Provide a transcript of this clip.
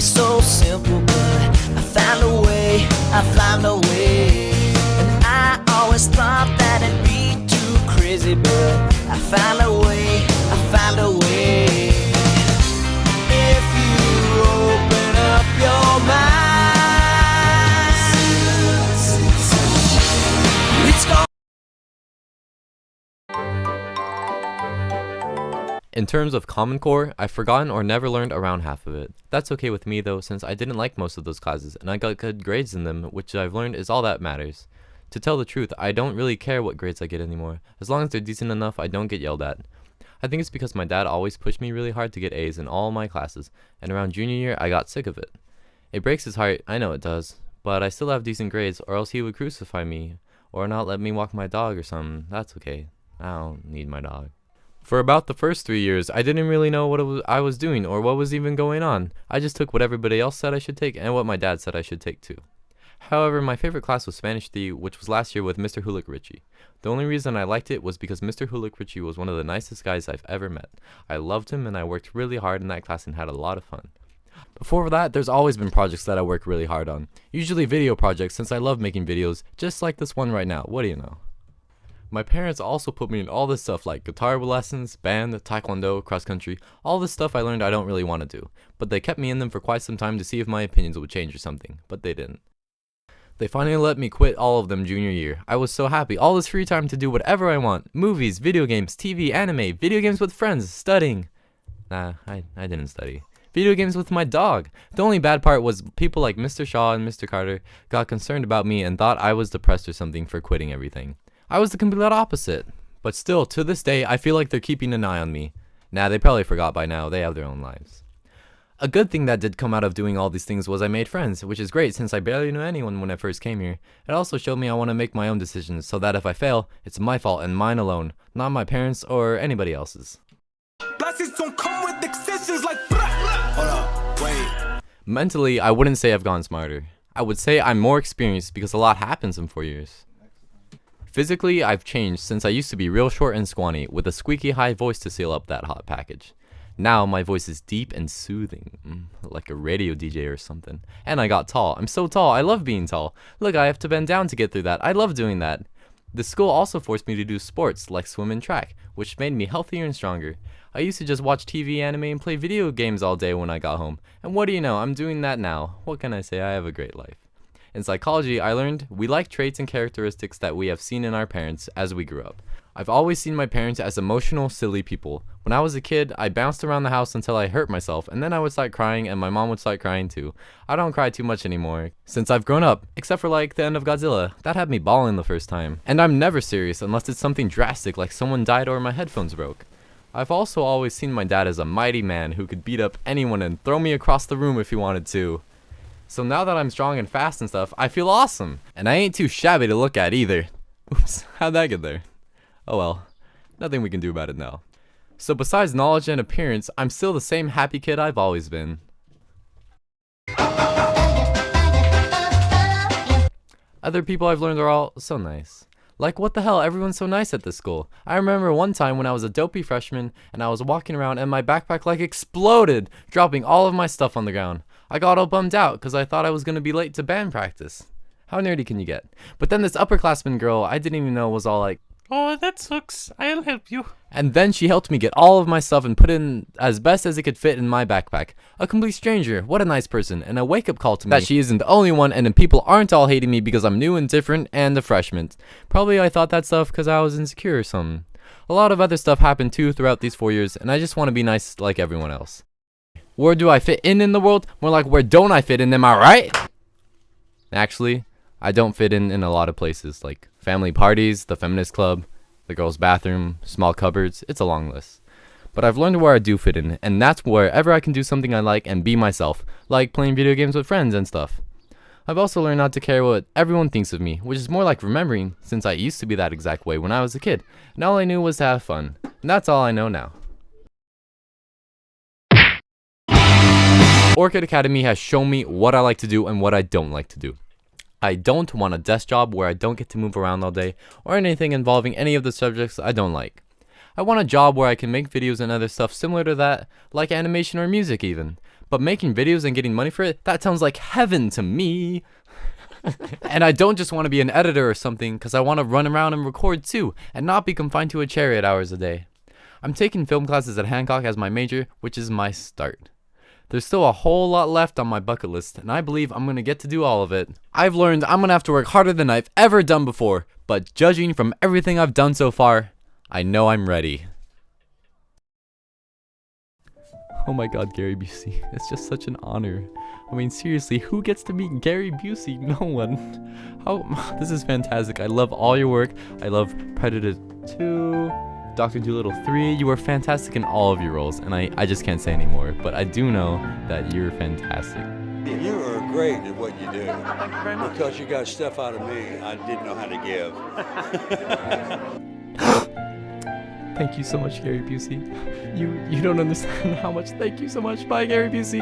so simple, but I found a way, I found a way. And I always thought that it'd be too crazy, but I found a way, I found a way. If you open up your mind, it's gonna. In terms of Common Core, I've forgotten or never learned around half of it. That's okay with me though, since I didn't like most of those classes and I got good grades in them, which I've learned is all that matters. To tell the truth, I don't really care what grades I get anymore. As long as they're decent enough, I don't get yelled at. I think it's because my dad always pushed me really hard to get A's in all my classes, and around junior year I got sick of it. It breaks his heart, I know it does, but I still have decent grades or else he would crucify me, or not let me walk my dog or something. That's okay. I don't need my dog. For about the first 3 years, I didn't really know what I was doing or what was even going on. I just took what everybody else said I should take and what my dad said I should take too. However, my favorite class was Spanish 3, which was last year with Mr. Hulik Ritchie. The only reason I liked it was because Mr. Hulik Ritchie was one of the nicest guys I've ever met. I loved him and I worked really hard in that class and had a lot of fun. Before that, there's always been projects that I work really hard on. Usually video projects since I love making videos, just like this one right now. What do you know? My parents also put me in all this stuff like guitar lessons, band, taekwondo, cross country, all this stuff I learned I don't really want to do. But they kept me in them for quite some time to see if my opinions would change or something, but they didn't. They finally let me quit all of them junior year. I was so happy, all this free time to do whatever I want. Movies, video games, TV, anime, video games with friends, studying. Nah, I didn't study. Video games with my dog. The only bad part was people like Mr. Shaw and Mr. Carter got concerned about me and thought I was depressed or something for quitting everything. I was the complete opposite. But still, to this day, I feel like they're keeping an eye on me. Nah, they probably forgot by now. They have their own lives. A good thing that did come out of doing all these things was I made friends, which is great since I barely knew anyone when I first came here. It also showed me I want to make my own decisions so that if I fail, it's my fault and mine alone, not my parents or anybody else's. Blessings don't come with extensions like hold up, wait. Mentally, I wouldn't say I've gotten smarter. I would say I'm more experienced because a lot happens in 4 years. Physically, I've changed since I used to be real short and scrawny with a squeaky high voice to seal up that hot package. Now my voice is deep and soothing, like a radio DJ or something. And I got tall. I'm so tall. I love being tall. Look, I have to bend down to get through that. I love doing that. The school also forced me to do sports like swim and track, which made me healthier and stronger. I used to just watch TV, anime, and play video games all day when I got home. And what do you know? I'm doing that now. What can I say? I have a great life. In psychology, I learned we like traits and characteristics that we have seen in our parents as we grew up. I've always seen my parents as emotional, silly people. When I was a kid, I bounced around the house until I hurt myself, and then I would start crying and my mom would start crying too. I don't cry too much anymore, since I've grown up, except for like the end of Godzilla. That had me bawling the first time. And I'm never serious unless it's something drastic like someone died or my headphones broke. I've also always seen my dad as a mighty man who could beat up anyone and throw me across the room if he wanted to. So now that I'm strong and fast and stuff, I feel awesome. And I ain't too shabby to look at either. Oops, how'd that get there? Oh well, nothing we can do about it now. So besides knowledge and appearance, I'm still the same happy kid I've always been. Other people I've learned are all so nice. Like what the hell, everyone's so nice at this school. I remember one time when I was a dopey freshman and I was walking around and my backpack like exploded, dropping all of my stuff on the ground. I got all bummed out because I thought I was going to be late to band practice. How nerdy can you get? But then this upperclassman girl I didn't even know was all like, "Oh, that sucks. I'll help you." and then she helped me get all of my stuff and put it in as best as it could fit in my backpack. A complete stranger, what a nice person, and a wake-up call to me that she isn't the only one and the people aren't all hating me because I'm new and different and a freshman. Probably I thought that stuff because I was insecure or something. A lot of other stuff happened too throughout these 4 years, and I just want to be nice like everyone else. Where do I fit in the world? More like where don't I fit in, am I right? Actually, I don't fit in a lot of places, like family parties, the feminist club, the girls' bathroom, small cupboards. It's a long list. But I've learned where I do fit in, and that's wherever I can do something I like and be myself, like playing video games with friends and stuff. I've also learned not to care what everyone thinks of me, which is more like remembering, since I used to be that exact way when I was a kid, and all I knew was to have fun. And that's all I know now. Orchid Academy has shown me what I like to do and what I don't like to do. I don't want a desk job where I don't get to move around all day, or anything involving any of the subjects I don't like. I want a job where I can make videos and other stuff similar to that, like animation or music even. But making videos and getting money for it, that sounds like heaven to me. And I don't just want to be an editor or something, because I want to run around and record too, and not be confined to a chair 8 hours a day. I'm taking film classes at Hancock as my major, which is my start. There's still a whole lot left on my bucket list, and I believe I'm going to get to do all of it. I've learned I'm going to have to work harder than I've ever done before, but judging from everything I've done so far, I know I'm ready. Oh my god, Gary Busey. It's just such an honor. I mean, seriously, who gets to meet Gary Busey? No one. This is fantastic. I love all your work. I love Predator 2, Dr. Dolittle 3. You were fantastic in all of your roles, and I just can't say anymore. But I do know that you're fantastic. You are great at what you do. Thank you very much. Because you got stuff out of me I didn't know how to give. Thank you so much, Gary Busey. You don't understand how much. Thank you so much. Bye, Gary Busey.